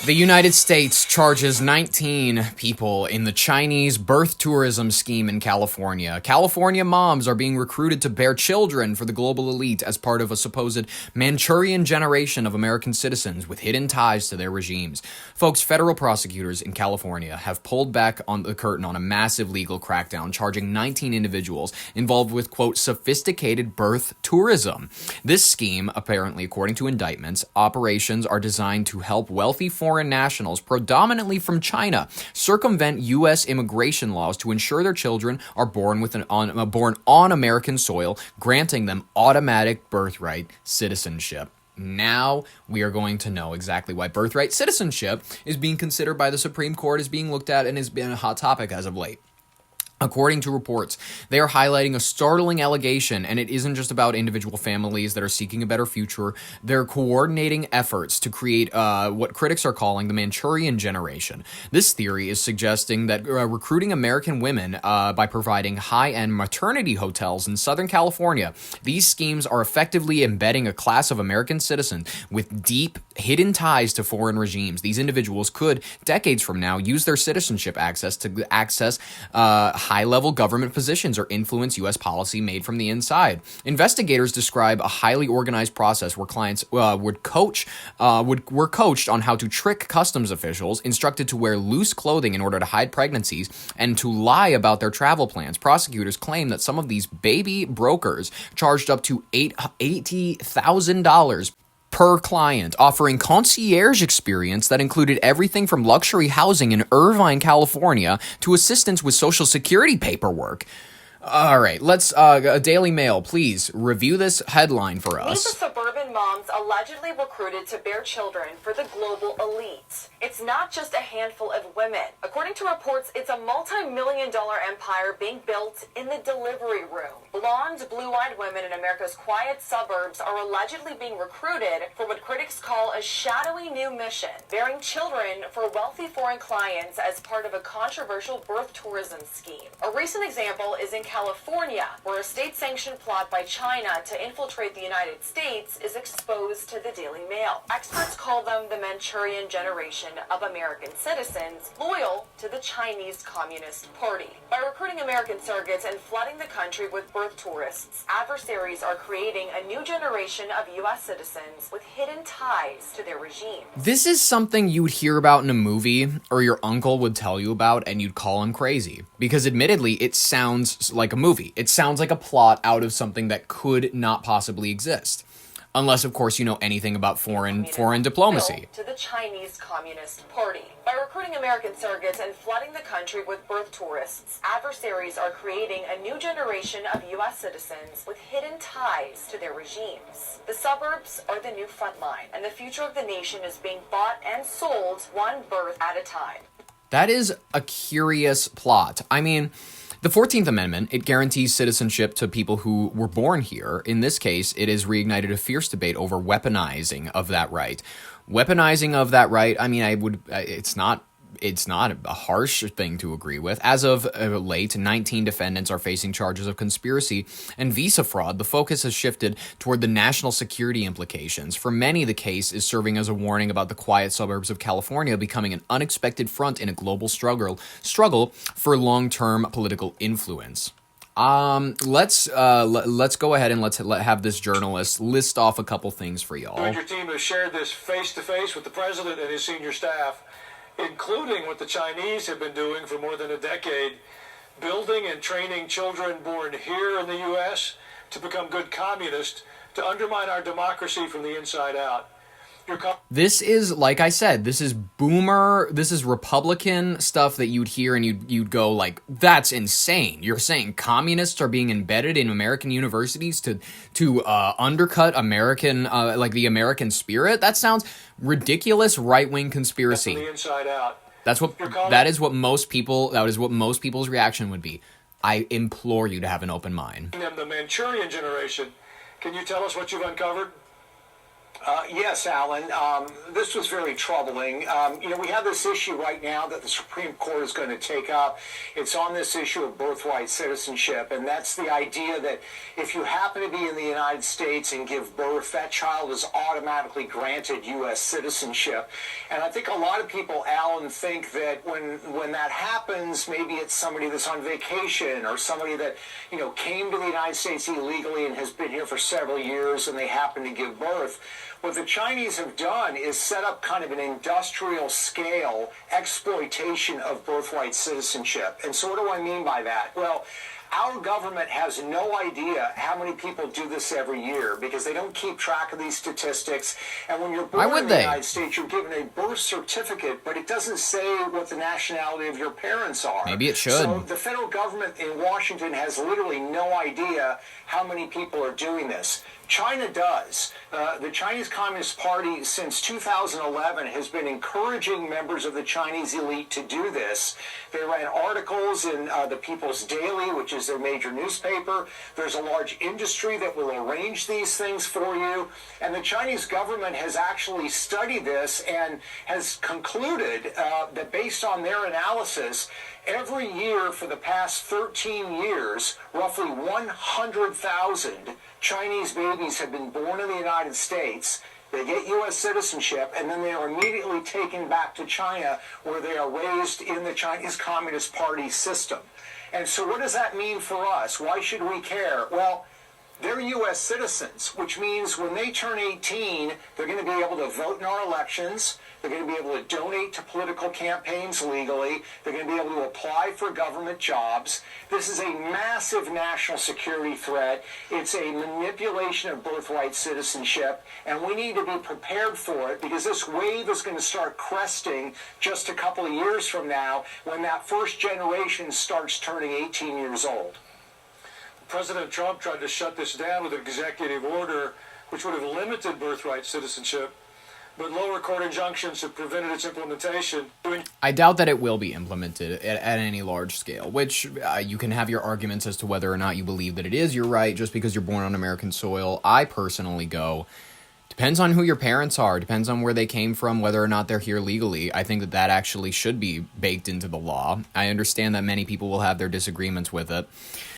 The United States charges 19 people in the Chinese birth tourism scheme in California. California moms are being recruited to bear children for the global elite as part of a supposed Manchurian generation of American citizens with hidden ties to their regimes. Folks, federal prosecutors in California have pulled back on the curtain on a massive legal crackdown, charging 19 individuals involved with, quote, sophisticated birth tourism. This scheme, apparently, according to indictments, operations are designed to help wealthy foreign nationals, predominantly from China, circumvent U.S. immigration laws to ensure their children are born on American soil, granting them automatic birthright citizenship. Now we are going to know exactly why birthright citizenship is being considered by the Supreme Court as being looked at and has been a hot topic as of late. According to reports, they are highlighting a startling allegation, and it isn't just about individual families that are seeking a better future. They're coordinating efforts to create what critics are calling the Manchurian generation. This theory is suggesting that recruiting American women by providing high-end maternity hotels in Southern California, these schemes are effectively embedding a class of American citizens with deep, hidden ties to foreign regimes. These individuals could, decades from now, use their citizenship access to access high-level government positions or influence U.S. policy made from the inside. Investigators describe a highly organized process where clients were coached on how to trick customs officials, instructed to wear loose clothing in order to hide pregnancies, and to lie about their travel plans. Prosecutors claim that some of these baby brokers charged up to $80,000 per client, offering concierge experience that included everything from luxury housing in Irvine, California, to assistance with Social Security paperwork. All right, let's, Daily Mail, please review this headline for us. Meet the suburban moms allegedly recruited to bear children for the global elite. It's not just a handful of women. According to reports, it's a multi-million-dollar empire being built in the delivery room. Blonde, blue-eyed women in America's quiet suburbs are allegedly being recruited for what critics call a shadowy new mission, bearing children for wealthy foreign clients as part of a controversial birth tourism scheme. A recent example is in California, where a state-sanctioned plot by China to infiltrate the United States is exposed to the Daily Mail. Experts call them the Manchurian generation of American citizens loyal to the Chinese Communist Party. By recruiting American surrogates and flooding the country with birth tourists, adversaries are creating a new generation of U.S. citizens with hidden ties to their regime. This is something you would hear about in a movie, or your uncle would tell you about, and you'd call him crazy. Because admittedly, it sounds like a movie. It sounds like a plot out of something that could not possibly exist. Unless, of course, you know anything about foreign diplomacy. To the Chinese Communist Party. By recruiting American surrogates and flooding the country with birth tourists, adversaries are creating a new generation of U.S. citizens with hidden ties to their regimes. The suburbs are the new front line, and the future of the nation is being bought and sold one birth at a time. That is a curious plot. I mean, the 14th Amendment, it guarantees citizenship to people who were born here. In this case, it has reignited a fierce debate over weaponizing of that right. Weaponizing of that right, I mean, it's not a harsh thing to agree with. As of late, 19 defendants are facing charges of conspiracy and visa fraud. The focus has shifted toward the national security implications. For many, the case is serving as a warning about the quiet suburbs of California becoming an unexpected front in a global struggle for long-term political influence. Let's go ahead and let's have this journalist list off a couple things for y'all. You and your team have shared this face-to-face with the president and his senior staff, including what the Chinese have been doing for more than a decade, building and training children born here in the U.S. to become good communists, to undermine our democracy from the inside out. This is, like I said, this is Republican stuff that you'd hear and you'd go like, that's insane. You're saying communists are being embedded in American universities to undercut American, like the American spirit? That sounds ridiculous right-wing conspiracy. From the inside out. That is what most people's reaction would be. I implore you to have an open mind. The Manchurian generation. Can you tell us what you've uncovered? Yes, Alan. This was very troubling. We have this issue right now that the Supreme Court is going to take up. It's on this issue of birthright citizenship, and that's the idea that if you happen to be in the United States and give birth, that child is automatically granted U.S. citizenship. And I think a lot of people, Alan, think that when that happens, maybe it's somebody that's on vacation or somebody that, came to the United States illegally and has been here for several years and they happen to give birth. What the Chinese have done is set up kind of an industrial scale exploitation of birthright citizenship. And so what do I mean by that? Well, our government has no idea how many people do this every year because they don't keep track of these statistics. And when you're born in the United States, you're given a birth certificate, but it doesn't say what the nationality of your parents are. Maybe it should. So the federal government in Washington has literally no idea how many people are doing this. China does. The Chinese Communist Party since 2011 has been encouraging members of the Chinese elite to do this. They ran articles in the People's Daily, which is their major newspaper. There's a large industry that will arrange these things for you. And the Chinese government has actually studied this and has concluded that based on their analysis, every year for the past 13 years, roughly 100,000 Chinese babies have been born in the United States. They get U.S. citizenship, and then they are immediately taken back to China, where they are raised in the Chinese Communist Party system. And so what does that mean for us? Why should we care? Well, they're U.S. citizens, which means when they turn 18, they're going to be able to vote in our elections. They're going to be able to donate to political campaigns legally. They're going to be able to apply for government jobs. This is a massive national security threat. It's a manipulation of birthright citizenship, and we need to be prepared for it because this wave is going to start cresting just a couple of years from now when that first generation starts turning 18 years old. President Trump tried to shut this down with an executive order which would have limited birthright citizenship, but lower court injunctions have prevented its implementation. I doubt that it will be implemented at any large scale, which you can have your arguments as to whether or not you believe that it is. You're right, just because you're born on American soil. I personally go, depends on who your parents are, depends on where they came from, whether or not they're here legally. I think that actually should be baked into the law. I understand that many people will have their disagreements with it.